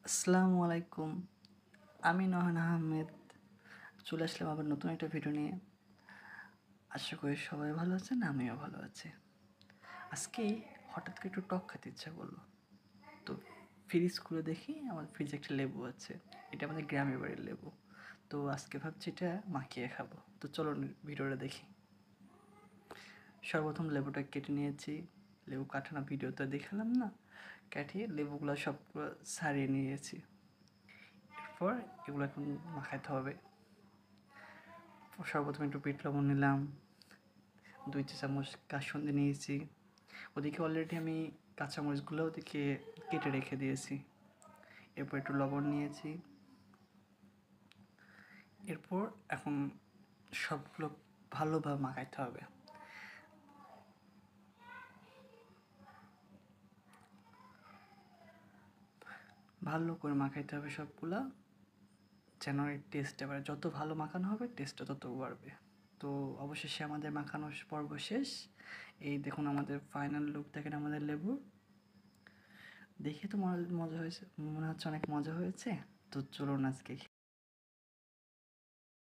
আসসালামু আলাইকুম। আমি নহান আহমেদ চলে আসলাম আবার নতুন একটা ভিডিও নিয়ে। আশা করি সবাই ভালো আছেন, আমিও ভালো আছি। আজকে হঠাৎ করে একটু টক খেতে ইচ্ছা করলো, তো ফ্রিজ খুলে দেখি আমার ফ্রিজে একটা লেবু আছে। এটা আমাদের গ্রামের বাড়ির লেবু। তো আজকে ভাবছি এটা মাখিয়ে খাবো। তো চলো ভিডিওটা দেখি। সর্বপ্রথম লেবুটা কেটে নিয়েছি। লেবু কাটানো ভিডিওতে দেখালাম না, কাটিয়ে লেবুগুলো সবগুলো ছাড়িয়ে নিয়েছি। এরপর এগুলো এখন মাখাতে হবে। সর্বপ্রথম একটু বিট লবণ নিলাম, 2 চা চামচ কাসুন্দি নিয়েছি। ওদিকে অলরেডি আমি কাঁচামরিচগুলো ওদিকে কেটে রেখে দিয়েছি। এরপর একটু লবণ নিয়েছি। এরপর এখন সবগুলো ভালোভাবে মাখাইতে হবে। ভালো করে মাখাইতে হবে সবগুলা, যেন এর টেস্টটা বাড়ে। যত ভালো মাখানো হবে টেস্টটা তত বাড়বে। তো অবশেষে আমাদের মাখানোর পর্ব শেষ। এই দেখুন আমাদের ফাইনাল লুক, দেখেন আমাদের লেবু। দেখে তো মজা হয়েছে, মনে হচ্ছে অনেক মজা হয়েছে। তো চলুন আজকে